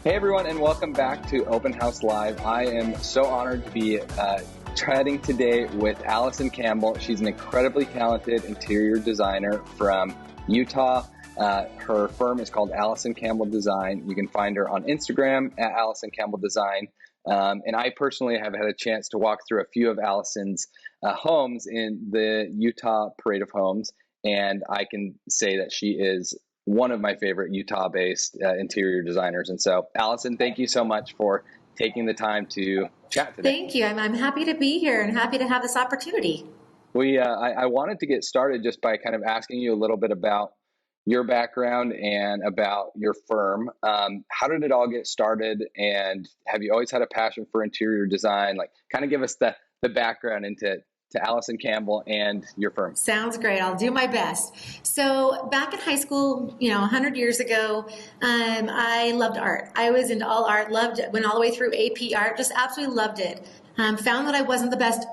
Hey everyone, and welcome back to Open House Live. I am so honored to be chatting today with Allison Campbell. She's an incredibly talented interior designer from Utah. Her firm is called Allison Campbell Design. You can find her on Instagram at Allison Campbell Design. And I personally have had a chance to walk through a few of Allison's homes in the Utah Parade of Homes, and I can say that she is one of my favorite Utah-based interior designers. And so, Allison, thank you so much for taking the time to chat today. Thank you. I'm happy to be here and happy to have this opportunity. I wanted to get started just by kind of asking you a little bit about your background and about your firm. How did it all get started? And have you always had a passion for interior design? Like, kind of give us the background into Allison Campbell and your firm. Sounds great. I'll do my best. So back in high school, 100 years ago, I loved art. I was into all art, loved it, went all the way through AP art, just absolutely loved it. Found that I wasn't the best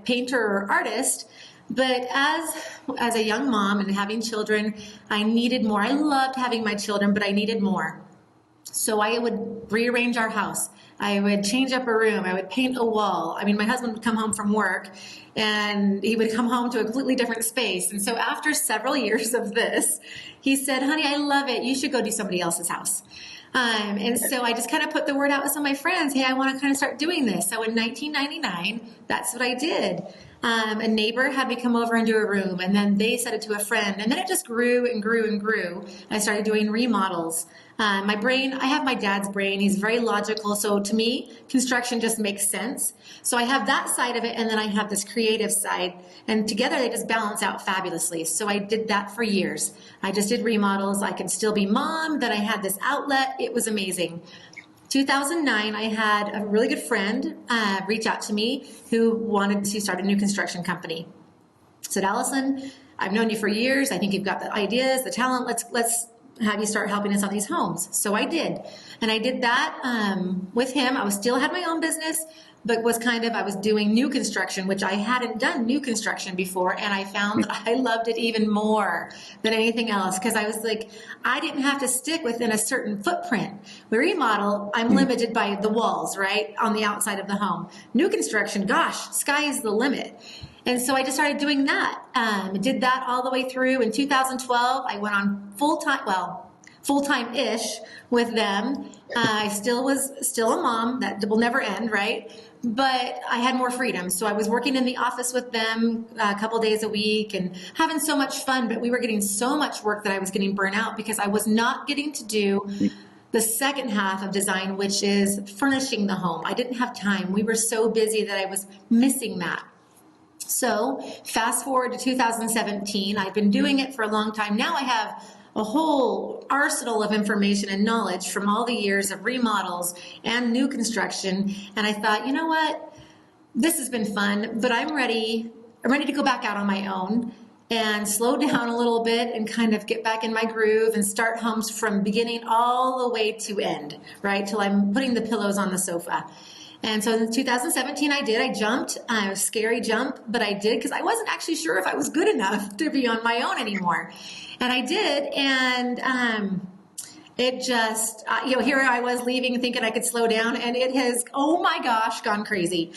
painter or artist, but as a young mom and having children, I needed more. I loved having my children, but I needed more. So I would rearrange our house. I would change up a room. I would paint a wall. I mean, my husband would come home from work and he would come home to a completely different space. And so after several years of this, he said, honey, I love it. You should go do somebody else's house. And so I just kind of put the word out with some of my friends. Hey, I want to kind of start doing this. So in 1999, that's what I did. A neighbor had me come over and do a room, and then they said it to a friend, and then it just grew and grew and grew. I started doing remodels. My brain, I have my dad's brain. He's very logical. So to me, construction just makes sense. So I have that side of it, and then I have this creative side, and together they just balance out fabulously. So I did that for years. I just did remodels. I could still be mom. Then I had this outlet. It was amazing. 2009, I had a really good friend reach out to me who wanted to start a new construction company. Said, Allison, I've known you for years. I think you've got the ideas, the talent. Let's have you start helping us on these homes. So I did. And I did that with him. I still had my own business, but I was doing new construction, which I hadn't done new construction before. And I found that I loved it even more than anything else, because I was like, I didn't have to stick within a certain footprint. We remodel, I'm limited by the walls, right, on the outside of the home. New construction, gosh, sky is the limit. And so I just started doing that. Did that all the way through. In 2012, I went on full-time-ish with them. I was still a mom. That will never end, right? But I had more freedom. So I was working in the office with them a couple days a week and having so much fun, but we were getting so much work that I was getting burnt out because I was not getting to do the second half of design, which is furnishing the home. I didn't have time. We were so busy that I was missing that. So fast forward to 2017, I've been doing it for a long time. Now I have a whole arsenal of information and knowledge from all the years of remodels and new construction. And I thought, you know what, this has been fun, but I'm ready to go back out on my own and slow down a little bit and kind of get back in my groove and start homes from beginning all the way to end, right? Till I'm putting the pillows on the sofa. And so in 2017, I jumped. It was a scary jump, but I did because I wasn't actually sure if I was good enough to be on my own anymore. And I did. And it just, here I was leaving thinking I could slow down, and it has, oh my gosh, gone crazy.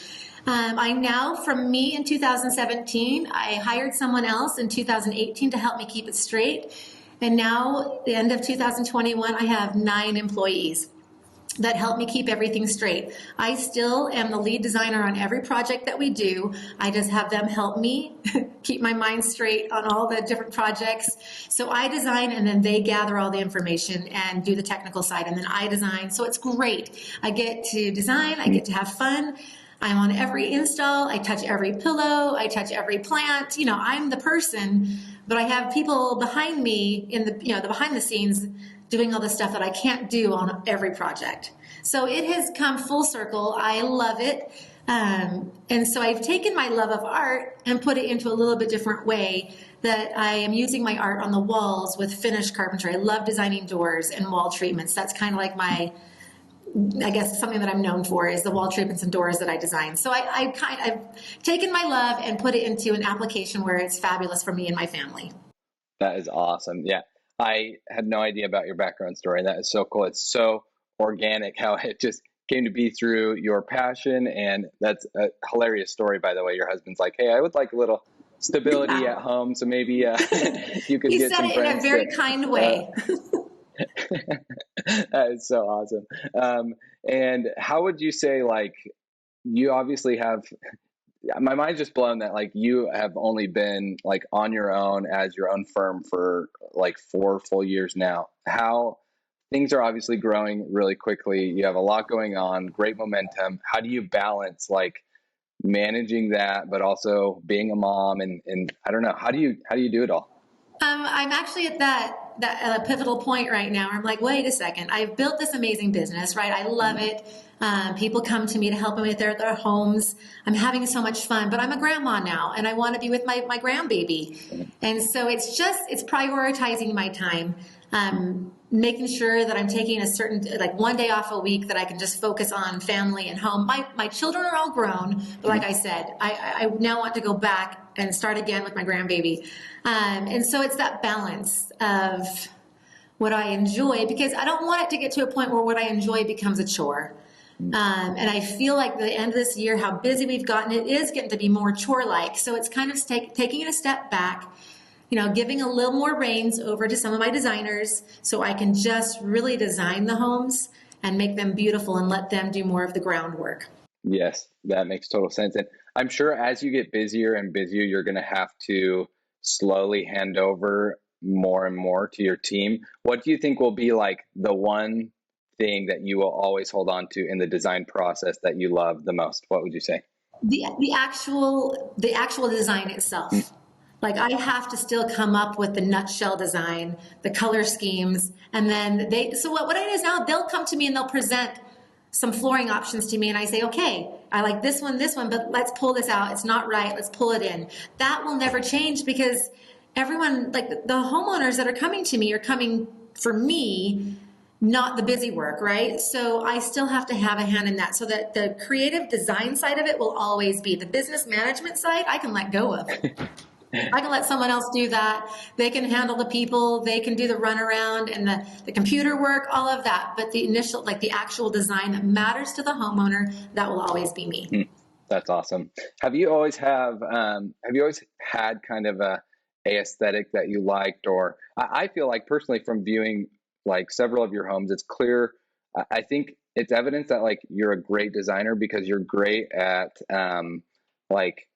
From me in 2017, I hired someone else in 2018 to help me keep it straight. And now, the end of 2021, I have 9 employees that help me keep everything straight. I still am the lead designer on every project that we do. I just have them help me keep my mind straight on all the different projects. So I design, and then they gather all the information and do the technical side, and then I design. So it's great. I get to design, I get to have fun. I'm on every install. I touch every pillow. I touch every plant. I'm the person, but I have people behind me in the behind the scenes doing all the stuff that I can't do on every project. So it has come full circle. I love it. And so I've taken my love of art and put it into a little bit different way, that I am using my art on the walls with finished carpentry. I love designing doors and wall treatments. That's kind of like something that I'm known for is the wall treatments and doors that I design. So I've taken my love and put it into an application where it's fabulous for me and my family. That is awesome. Yeah. I had no idea about your background story. That is so cool. It's so organic how it just came to be through your passion. And that's a hilarious story, by the way. Your husband's like, hey, I would like a little stability at home, so maybe you could He get said some it in a friends very to kind way. that is so awesome. And how would you say, like, you obviously have, my mind's just blown that like you have only been like on your own as your own firm for like 4 full years now. How things are obviously growing really quickly. You have a lot going on, great momentum. How do you balance like managing that, but also being a mom and I don't know, how do you do it all? I'm actually at that pivotal point right now. I'm like, wait a second. I've built this amazing business, right? I love it. People come to me to help them with their homes. I'm having so much fun, but I'm a grandma now and I want to be with my grandbaby. And so it's prioritizing my time, making sure that I'm taking a certain, like 1 day off a week that I can just focus on family and home. My children are all grown, but like I said, I now want to go back and start again with my grandbaby. And so it's that balance of what I enjoy, because I don't want it to get to a point where what I enjoy becomes a chore. And I feel like the end of this year, how busy we've gotten, it is getting to be more chore-like. So it's kind of taking it a step back, giving a little more reins over to some of my designers so I can just really design the homes and make them beautiful and let them do more of the groundwork. Yes, that makes total sense. And I'm sure as you get busier and busier, you're going to have to slowly hand over more and more to your team. What do you think will be like the one thing that you will always hold on to in the design process that you love the most? What would you say? The actual design itself. Like I have to still come up with the nutshell design, the color schemes, and then so what it is now, they'll come to me and they'll present some flooring options to me and I say, okay, I like this one, but let's pull this out. It's not right. Let's pull it in. That will never change because everyone, like the homeowners that are coming to me are coming for me, not the busy work, right? So I still have to have a hand in that so that the creative design side of it will always be. The business management side, I can let go of. I can let someone else do that. They can handle the people, they can do the runaround and the computer work, all of that. But the initial, like the actual design that matters to the homeowner, that will always be me. That's awesome. Have you always had kind of a aesthetic that you liked? Or I feel like personally from viewing like several of your homes, it's clear. I think it's evidence that like you're a great designer because you're great at like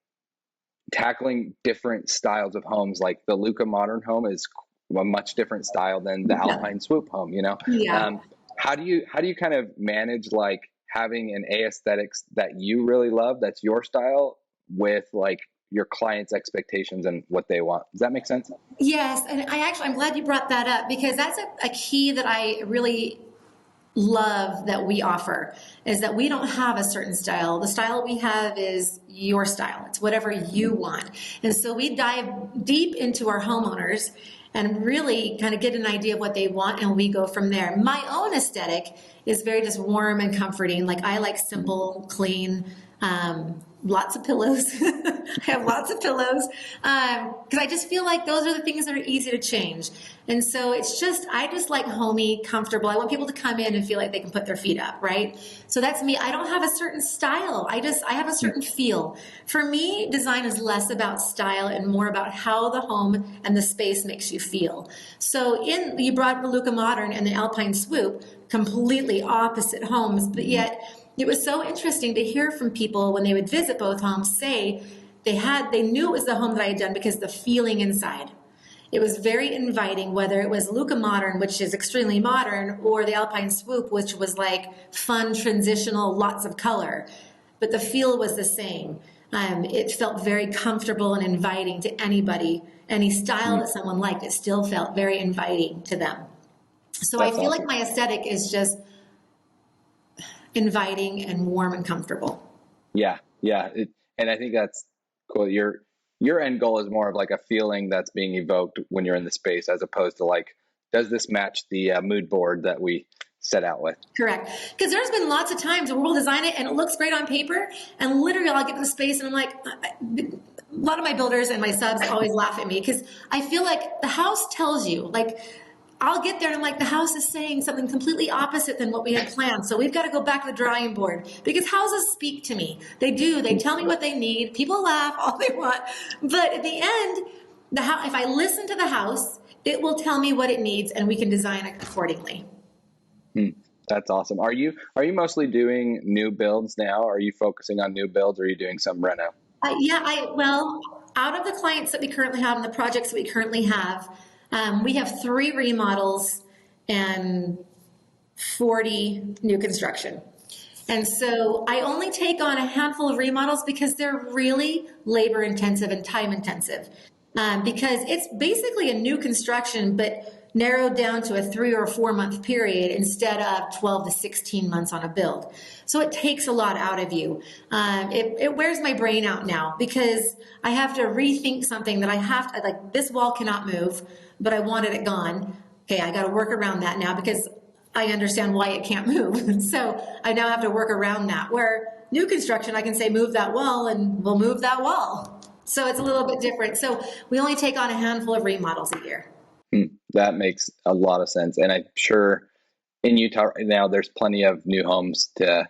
tackling different styles of homes. Like the Luisa Modern home is a much different style than the Alpine Swoop home, Yeah. How do you kind of manage like having an aesthetics that you really love, that's your style, with like your clients' expectations and what they want? Does that make sense? Yes. And I'm glad you brought that up because that's a key that I really love that we offer, is that we don't have a certain style. The style we have is your style. It's whatever you want. And so we dive deep into our homeowners and really kind of get an idea of what they want, and we go from there. My own aesthetic is very just warm and comforting. Like I like simple, clean, lots of pillows. I have lots of pillows because I just feel like those are the things that are easy to change. And so I just like homey, comfortable. I want people to come in and feel like they can put their feet up, right? So that's me. I don't have a certain style. I have a certain feel. For me, design is less about style and more about how the home and the space makes you feel. So you brought the Luisa Modern and the Alpine Swoop, completely opposite homes, but yet it was so interesting to hear from people when they would visit both homes say they knew it was the home that I had done because the feeling inside. It was very inviting, whether it was Luisa Modern, which is extremely modern, or the Alpine Swoop, which was like fun, transitional, lots of color. But the feel was the same. It felt very comfortable and inviting to anybody. Any style that someone liked, it still felt very inviting to them. So I feel like my aesthetic is just inviting and warm and comfortable. Yeah. And I think that's cool. Your end goal is more of like a feeling that's being evoked when you're in the space, as opposed to like, does this match the mood board that we set out with? Correct. Because there's been lots of times where we'll design it and it looks great on paper, and literally I'll get to the space and I'm like, a lot of my builders and my subs always laugh at me because I feel like the house tells you, like, I'll get there and I'm like, the house is saying something completely opposite than what we had planned. So we've got to go back to the drawing board, because houses speak to me. They do. They tell me what they need. People laugh all they want. But at the end, if I listen to the house, it will tell me what it needs and we can design it accordingly. That's awesome. Are you mostly doing new builds now? Are you focusing on new builds, or are you doing some reno? Well, out of the clients that we currently have and the projects that we currently have, we have 3 remodels and 40 new construction. And so I only take on a handful of remodels because they're really labor intensive and time intensive. Because it's basically a new construction, but narrowed down to a 3 or 4 month period instead of 12 to 16 months on a build. So it takes a lot out of you. It wears my brain out now, because I have to rethink something that I have to, like, this wall cannot move, but I wanted it gone. Okay, I got to work around that now because I understand why it can't move. So I now have to work around that. Where new construction, I can say, move that wall, and we'll move that wall. So it's a little bit different. So we only take on a handful of remodels a year. That makes a lot of sense. And I'm sure in Utah right now, there's plenty of new homes to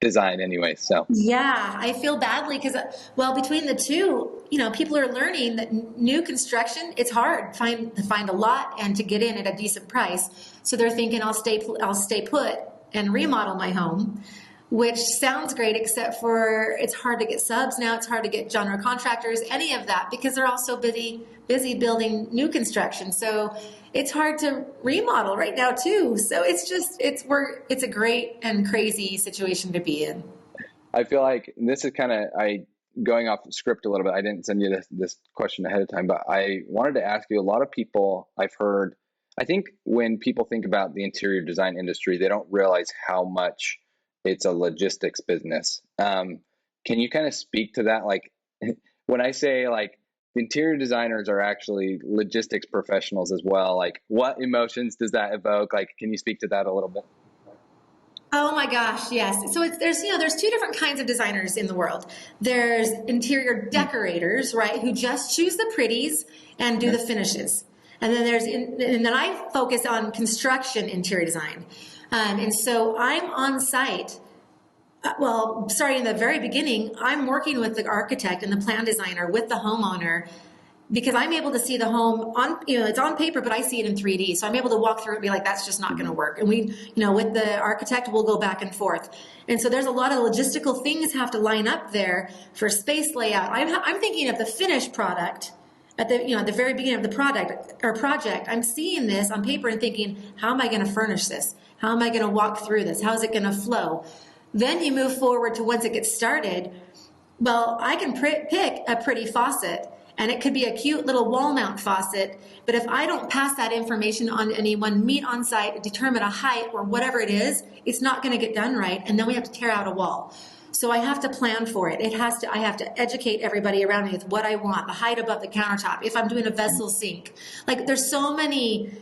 design anyway. So yeah, I feel badly because, well, between the two, people are learning that new construction, it's hard to find a lot and to get in at a decent price. So they're thinking, I'll stay put and remodel my home, which sounds great, except for it's hard to get subs now. It's hard to get general contractors, any of that, because they're all so busy building new construction. So it's hard to remodel right now too. So it's a great and crazy situation to be in. I feel like this is kind of, going off script a little bit. I didn't send you this question ahead of time, but I wanted to ask you, a lot of people I've heard, I think when people think about the interior design industry, they don't realize how much it's a logistics business. Can you kind of speak to that? Like, when I say, like, interior designers are actually logistics professionals as well, like, what emotions does that evoke? Like, can you speak to that a little bit? Oh my gosh, yes. So there's 2 different kinds of designers in the world. There's interior decorators, right, who just choose the pretties and do the finishes. And then I focus on construction interior design. And so I'm on site. Well, starting in the very beginning, I'm working with the architect and the plan designer with the homeowner, because I'm able to see the home on, it's on paper, but I see it in 3D. So I'm able to walk through it and be like, that's just not going to work. And we, with the architect, we'll go back and forth. And so there's a lot of logistical things have to line up there for space layout. I'm thinking of the finished product at the very beginning of the project. I'm seeing this on paper and thinking, how am I going to furnish this? How am I going to walk through this? How is it going to flow? Then you move forward to once it gets started. Well, I can pick a pretty faucet, and it could be a cute little wall mount faucet. But if I don't pass that information on to anyone, meet on site, determine a height or whatever it is, it's not going to get done right. And then we have to tear out a wall. So I have to plan for it. I have to educate everybody around me with what I want, the height above the countertop. If I'm doing a vessel sink, like, there's so many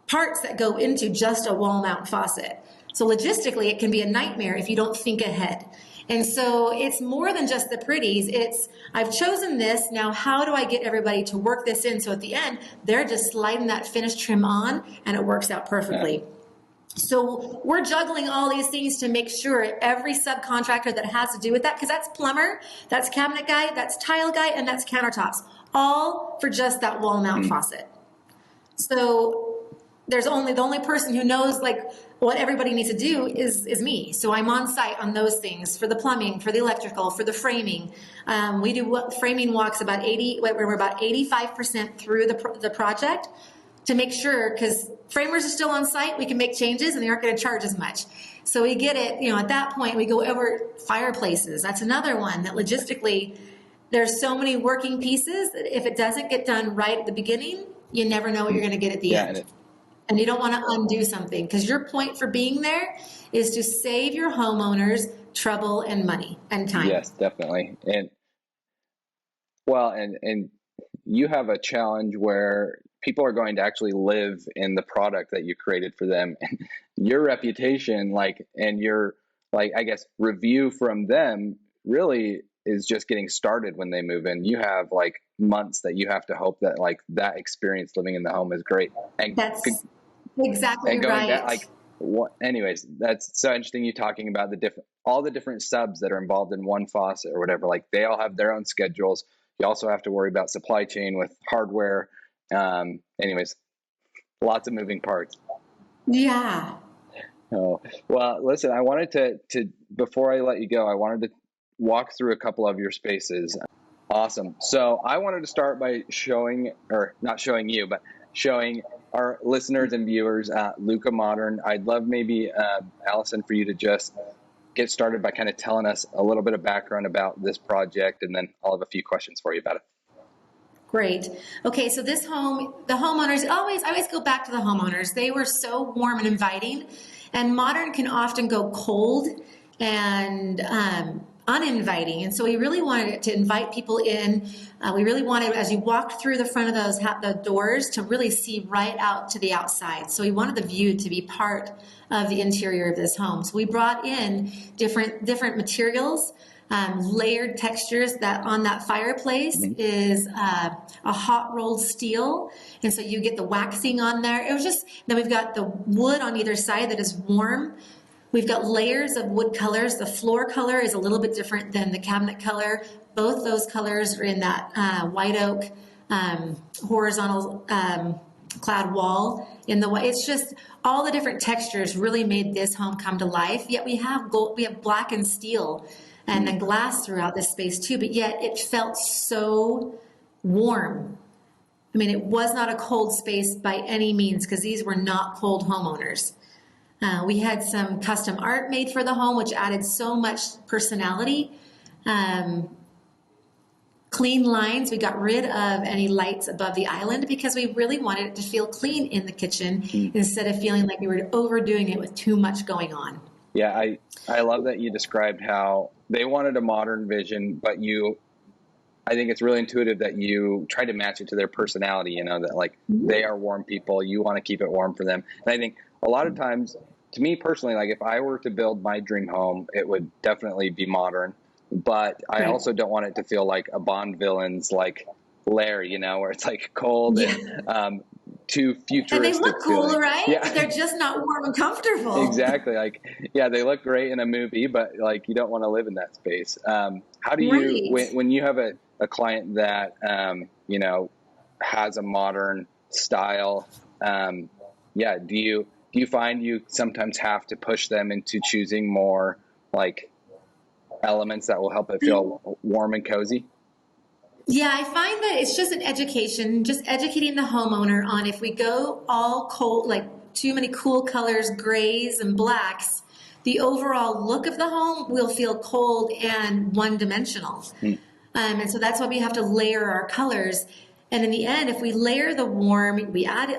parts that go into just a wall mount faucet. So logistically, it can be a nightmare if you don't think ahead. And so it's more than just the pretties. I've chosen this. Now, how do I get everybody to work this in? So at the end, they're just sliding that finished trim on, and it works out perfectly. Yeah. So we're juggling all these things to make sure every subcontractor that has to do with that, because that's plumber, that's cabinet guy, that's tile guy, and that's countertops, all for just that wall mount faucet. So the only person who knows, like, what everybody needs to do is me. So I'm on site on those things, for the plumbing, for the electrical, for the framing. We do framing walks we're about 85% through the project, to make sure, because framers are still on site, we can make changes and they aren't going to charge as much. So we get it, at that point we go over fireplaces. That's another one that logistically, there's so many working pieces that if it doesn't get done right at the beginning, you never know what you're going to get at the end. And you don't want to undo something, because your point for being there is to save your homeowners trouble and money and time. Yes, definitely. And you have a challenge where people are going to actually live in the product that you created for them. And your reputation, and your, I guess, review from them really is just getting started when they move in. You have months that you have to hope that that experience living in the home is great. And exactly And going back, right. like, what, anyways, that's so interesting. You talking about all the different subs that are involved in one faucet or whatever. Like, they all have their own schedules. You also have to worry about supply chain with hardware. Anyways, lots of moving parts. Yeah. Oh, well, listen, I wanted to before I let you go, I wanted to walk through a couple of your spaces. Awesome. So I wanted to start by showing, or not showing you, but showing our listeners and viewers Luisa Modern. I'd love maybe, Allison, for you to just get started by kind of telling us a little bit of background about this project, and then I'll have a few questions for you about it. Great. Okay, so this home, the homeowners, I always go back to the homeowners. They were so warm and inviting, and modern can often go cold and uninviting. And so we really wanted to invite people in. We really wanted, as you walked through the front of the doors, to really see right out to the outside. So we wanted the view to be part of the interior of this home. So we brought in different materials. Layered textures. That on that fireplace is a hot rolled steel, and so you get the waxing on there. It was just, then we've got the wood on either side that is warm. We've got layers of wood colors. The floor color is a little bit different than the cabinet color. Both those colors are in that white oak horizontal clad wall. It's just all the different textures really made this home come to life. Yet we have gold, we have black and steel, and then glass throughout this space too, but yet it felt so warm. I mean, it was not a cold space by any means, because these were not cold homeowners. We had some custom art made for the home, which added so much personality. Clean lines. We got rid of any lights above the island because we really wanted it to feel clean in the kitchen instead of feeling like we were overdoing it with too much going on. Yeah, I love that you described how they wanted a modern vision, but I think it's really intuitive that you try to match it to their personality, that like they are warm people, you want to keep it warm for them. And I think a lot of times, to me personally, like if I were to build my dream home, it would definitely be modern, but I also don't want it to feel like a Bond villain's like lair, where it's like cold and too futuristic. And they look cool, feeling. right? Yeah. But they're just not warm and comfortable. Exactly. Like, yeah, they look great in a movie, but like you don't want to live in that space. How do you, when you have a client that, has a modern style, do you find you sometimes have to push them into choosing more like elements that will help it feel warm and cozy? Yeah, I find that it's just an education, just educating the homeowner on if we go all cold, like too many cool colors, grays and blacks, the overall look of the home will feel cold and one-dimensional. And so that's why we have to layer our colors. And in the end, if we layer the warm, we add,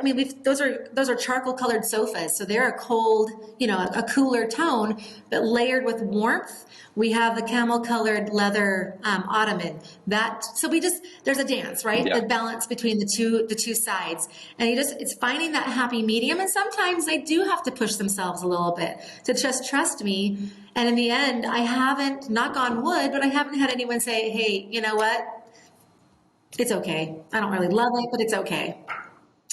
those are charcoal colored sofas. So they're a cold, a cooler tone, but layered with warmth. We have the camel colored leather ottoman. There's a dance, right? Yeah. The balance between the two sides. And it's finding that happy medium. And sometimes they do have to push themselves a little bit to just trust me. And in the end, I haven't, knock on wood, but I haven't had anyone say, hey, you know what? It's okay. I don't really love it, but it's okay.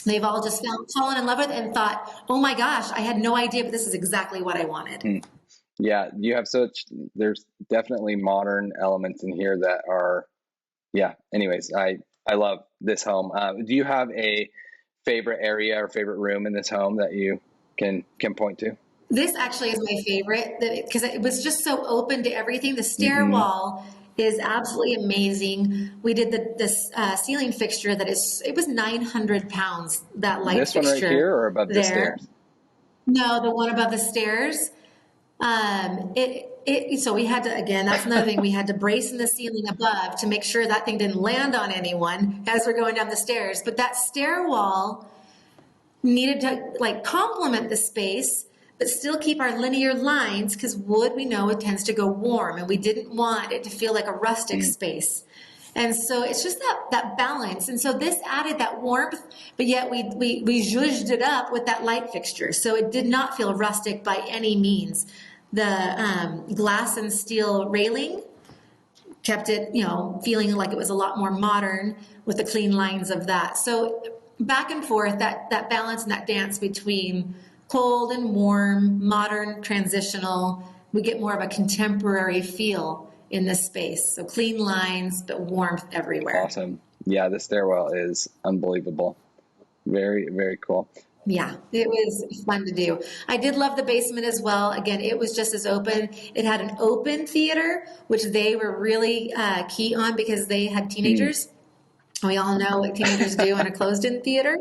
They've all just fallen in love with it and thought, oh my gosh, I had no idea, but this is exactly what I wanted. Yeah, there's definitely modern elements in here that are, anyways, I love this home. Do you have a favorite area or favorite room in this home that you can point to? This actually is my favorite because it was just so open to everything. The stairwell is absolutely amazing. We did this ceiling fixture it was 900 pounds, that light this fixture. This one right here or above the stairs? No, the one above the stairs. So we had to, again, that's another thing, we had to brace in the ceiling above to make sure that thing didn't land on anyone as we're going down the stairs. But that stairwell needed to like complement the space, but still keep our linear lines, because wood, we know it tends to go warm, and we didn't want it to feel like a rustic space. And so it's just that balance. And so this added that warmth, but yet we zhuzhed it up with that light fixture. So it did not feel rustic by any means. The glass and steel railing kept it, feeling like it was a lot more modern with the clean lines of that. So back and forth, that balance and that dance between cold and warm, modern, transitional. We get more of a contemporary feel in this space. So clean lines, but warmth everywhere. Awesome. Yeah, the stairwell is unbelievable. Very, very cool. Yeah, it was fun to do. I did love the basement as well. Again, it was just as open. It had an open theater, which they were really key on because they had teenagers. We all know what teenagers do in a closed-in theater.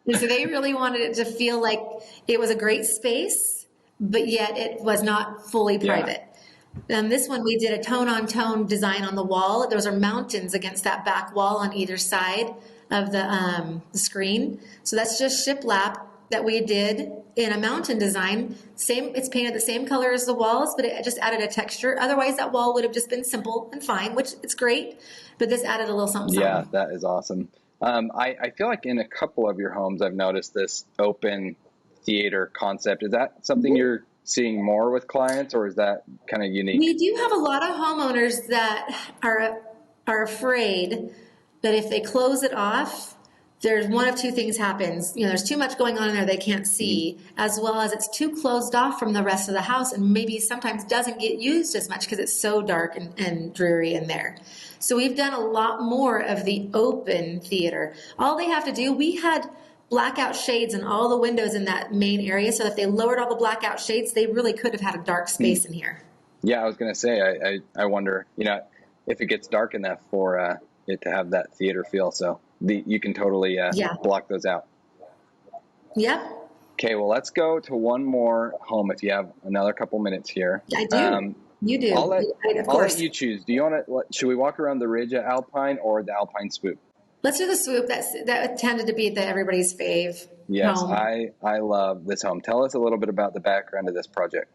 And so they really wanted it to feel like it was a great space, but yet it was not fully private. This one, we did a tone-on-tone design on the wall. Those are mountains against that back wall on either side of the screen. So that's just shiplap that we did in a mountain design. It's painted the same color as the walls, but it just added a texture. Otherwise, that wall would have just been simple and fine, which it's great. But this added a little something. Yeah, that is awesome. I feel like in a couple of your homes, I've noticed this open theater concept. Is that something you're seeing more with clients, or is that kind of unique? We do have a lot of homeowners that are afraid that if they close it off, there's one of two things happens. There's too much going on in there they can't see, as well as it's too closed off from the rest of the house and maybe sometimes doesn't get used as much because it's so dark and dreary in there. So we've done a lot more of the open theater. All they have to do, we had blackout shades in all the windows in that main area, so if they lowered all the blackout shades, they really could have had a dark space in here. Yeah, I was going to say, I wonder, if it gets dark enough for it to have that theater feel. So you can totally block those out. Yep. Okay, well, let's go to one more home if you have another couple minutes here. I do. You do. I'll let you choose. Do you want to? Should we walk around the Ridge at Alpine or the Alpine Swoop? Let's do the Swoop. That tended to be everybody's fave. Yes, home. I love this home. Tell us a little bit about the background of this project.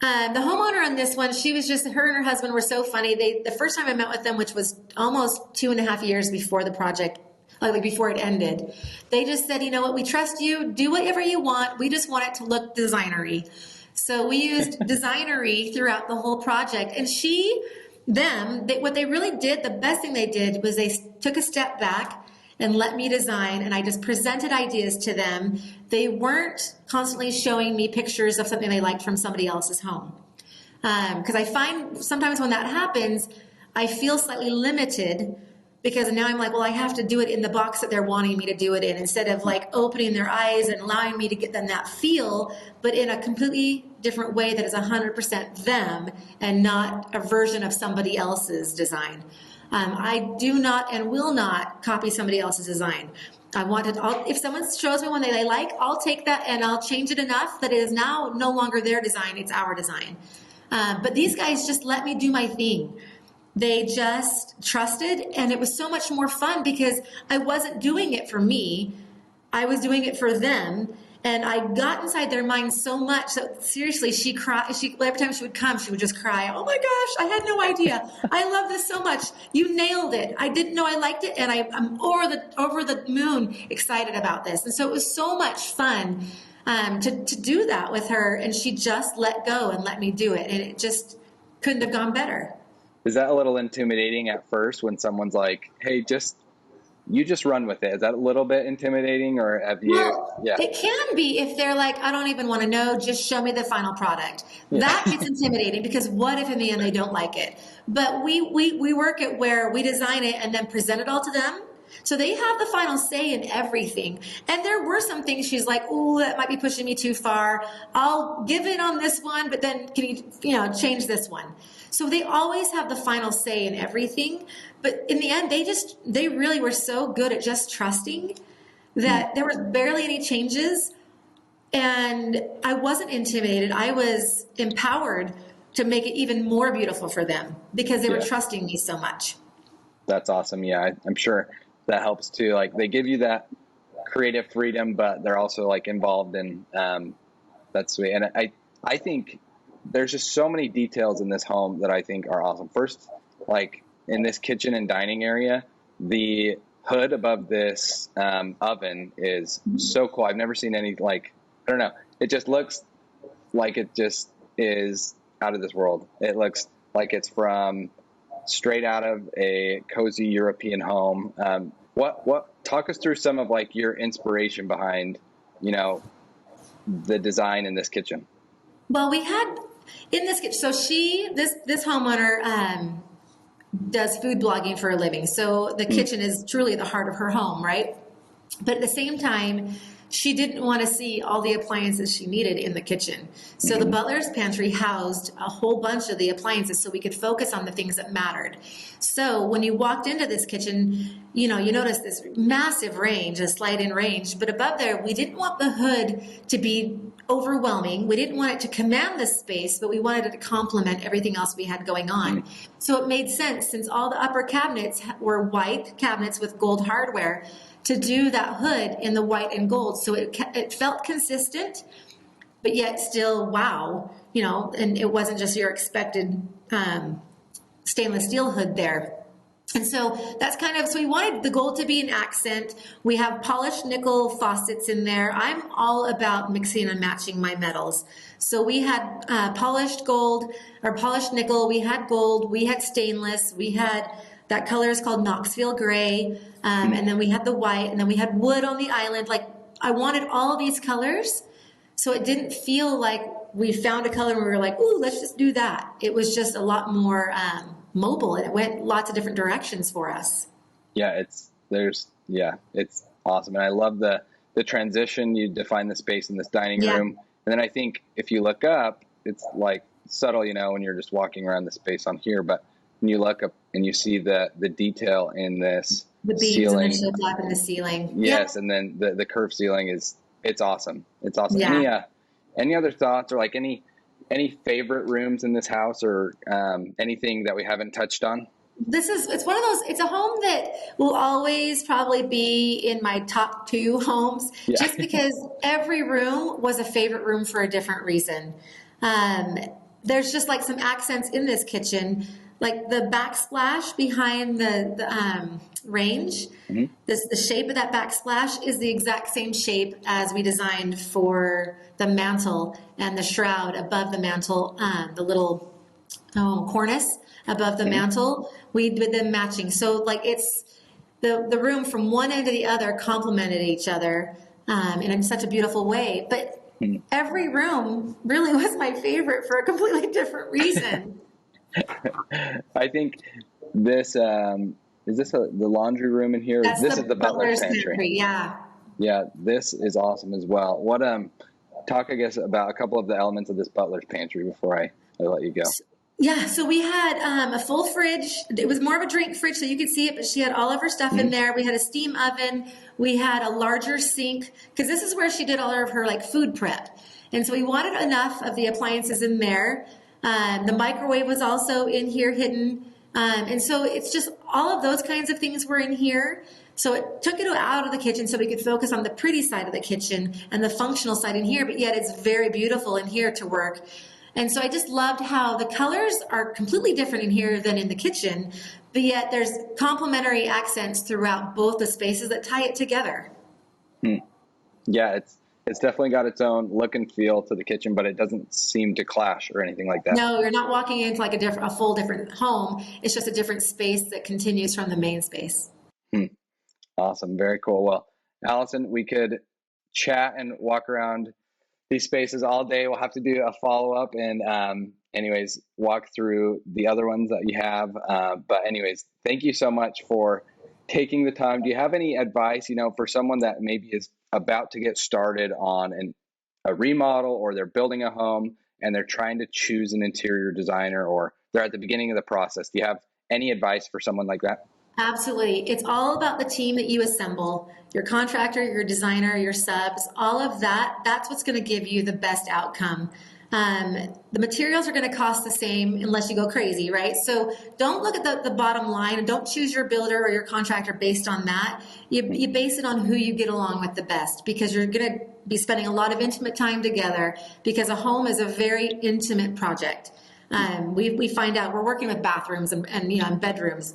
The homeowner on this one, her and her husband were so funny. The first time I met with them, which was almost 2.5 years before the project, before it ended, they just said, you know what, we trust you. Do whatever you want. We just want it to look designery. So we used designery throughout the whole project. And what they really did, the best thing they did was they took a step back and let me design, and I just presented ideas to them. They weren't constantly showing me pictures of something they liked from somebody else's home. Because I find sometimes when that happens, I feel slightly limited because now I'm like, well, I have to do it in the box that they're wanting me to do it in, instead of opening their eyes and allowing me to get them that feel, but in a completely different way that is 100% them and not a version of somebody else's design. I do not and will not copy somebody else's design. If someone shows me one that they like, I'll take that and I'll change it enough that it is now no longer their design, it's our design. But these guys just let me do my thing. They just trusted, and it was so much more fun because I wasn't doing it for me. I was doing it for them. And I got inside their minds so much that seriously, she cried. Every time she would come, she would just cry. Oh my gosh, I had no idea. I love this so much. You nailed it. I didn't know I liked it. And I'm over the moon excited about this. And so it was so much fun to do that with her. And she just let go and let me do it. And it just couldn't have gone better. Is that a little intimidating at first when someone's like, hey, you just run with it? Is that a little bit intimidating, or have you? Well, it can be if they're like, I don't even want to know, just show me the final product. Yeah. That gets intimidating because what if in the end they don't like it? But we work it where we design it and then present it all to them. So they have the final say in everything. And there were some things she's like, oh, that might be pushing me too far. I'll give in on this one, but then can you change this one? So they always have the final say in everything. But in the end, they really were so good at just trusting that there was barely any changes. And I wasn't intimidated. I was empowered to make it even more beautiful for them because they were trusting me so much. That's awesome. Yeah, I'm sure that helps too. Like, they give you that creative freedom, but they're also involved in, that's sweet. And I think there's just so many details in this home that I think are awesome. First, in this kitchen and dining area, the hood above this oven is so cool. I've never seen any, I don't know. It just looks like it just is out of this world. It looks like it's from straight out of a cozy European home. talk us through some of like your inspiration behind, you know, the design in this kitchen. Well, we had in this kitchen, so this homeowner does food blogging for a living. So the kitchen is truly the heart of her home, right? But at the same time, she didn't want to see all the appliances she needed in the kitchen. So the Butlers Pantry housed a whole bunch of the appliances so we could focus on the things that mattered. So when you walked into this kitchen, you know, you notice this massive range, a slide-in range, but above there, we didn't want the hood to be overwhelming. We didn't want it to command the space, but we wanted it to complement everything else we had going on. So it made sense, since all the upper cabinets were white cabinets with gold hardware, to do that hood in the white and gold. So it felt consistent, but yet still, wow, you know, and it wasn't just your expected stainless steel hood there. And so that's kind of, so we wanted the gold to be an accent. We have polished nickel faucets in there. I'm all about mixing and matching my metals. So we had polished gold or polished nickel. We had gold. We had stainless. We had, that color is called Knoxville gray. And then we had the white, and then we had wood on the island. Like, I wanted all these colors. So it didn't feel like we found a color and we were like, ooh, let's just do that. It was just a lot more mobile, and it went lots of different directions for us. Yeah, it's awesome. And I love the transition. You define the space in this dining room. And then I think if you look up, it's like subtle, you know, when you're just walking around the space on here, but when you look up and you see the detail in this ceiling, and the shiplap in the ceiling. Yes. And then the curved ceiling it's awesome. It's awesome. Yeah. Any other thoughts, or like any favorite rooms in this house, or anything that we haven't touched on? It's one of those, it's a home that will always probably be in my top 2 homes, just because every room was a favorite room for a different reason. There's just like some accents in this kitchen, like the backsplash behind the range. The shape of that backsplash is the exact same shape as we designed for the mantle, and the shroud above the mantle, the little cornice above the mantle. We did them matching. So like, it's the room from one end to the other complemented each other in such a beautiful way. But every room really was my favorite for a completely different reason. I think this is this the laundry room in here? This is the Butlers Pantry. Yeah, this is awesome as well. What talk, I guess, about a couple of the elements of this Butlers Pantry before I let you go. Yeah, so we had a full fridge. It was more of a drink fridge, so you could see it, but she had all of her stuff in there. We had a steam oven. We had a larger sink, because this is where she did all of her like food prep. And so we wanted enough of the appliances in there. The microwave was also in here hidden. And so it's just all of those kinds of things were in here. So it took it out of the kitchen so we could focus on the pretty side of the kitchen and the functional side in here, but yet it's very beautiful in here to work. And so I just loved how the colors are completely different in here than in the kitchen, but yet there's complementary accents throughout both the spaces that tie it together. Yeah, it's definitely got its own look and feel to the kitchen, but it doesn't seem to clash or anything like that. No, you're not walking into like a full different home. It's just a different space that continues from the main space. Awesome. Very cool. Well, Allison, we could chat and walk around these spaces all day. We'll have to do a follow-up and anyways, walk through the other ones that you have. But anyways, thank you so much for taking the time. Do you have any advice, for someone that maybe is about to get started on a remodel, or they're building a home and they're trying to choose an interior designer, or they're at the beginning of the process? Do you have any advice for someone like that? Absolutely. It's all about the team that you assemble, your contractor, your designer, your subs, all of that. That's what's going to give you the best outcome. The materials are going to cost the same unless you go crazy, right? So don't look at the bottom line, and don't choose your builder or your contractor based on that. You base it on who you get along with the best, because you're going to be spending a lot of intimate time together, because a home is a very intimate project. We find out we're working with bathrooms and bedrooms.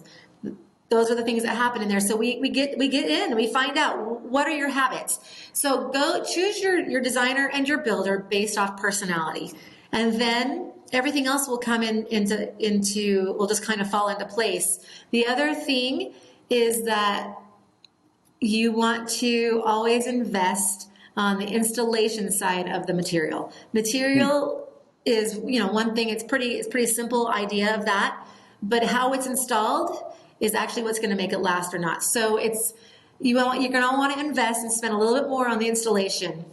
Those are the things that happen in there. So we get in, we find out what are your habits. So go choose your designer and your builder based off personality. And then everything else will come will just kind of fall into place. The other thing is that you want to always invest on the installation side of the material. Material is, one thing, it's pretty simple idea of that, but how it's installed is actually what's going to make it last or not. So you're going to want to invest and spend a little bit more on the installation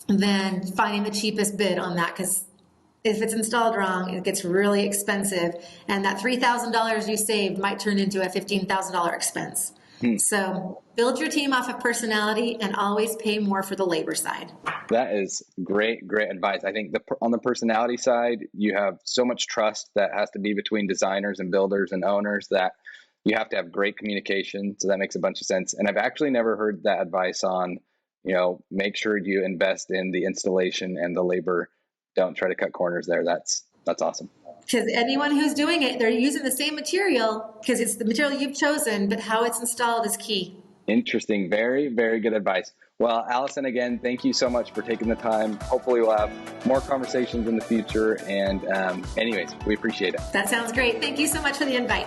than finding the cheapest bid on that, because if it's installed wrong, it gets really expensive, and that $3,000 you saved might turn into a $15,000 expense. So build your team off of personality and always pay more for the labor side. That is great advice. I think on the personality side, you have so much trust that has to be between designers and builders and owners that you have to have great communication. So that makes a bunch of sense. And I've actually never heard that advice on, make sure you invest in the installation and the labor. Don't try to cut corners there. That's awesome. Because anyone who's doing it, they're using the same material because it's the material you've chosen, but how it's installed is key. Interesting. Very, very good advice. Well, Allison, again, thank you so much for taking the time. Hopefully we'll have more conversations in the future. And anyways, we appreciate it. That sounds great. Thank you so much for the invite.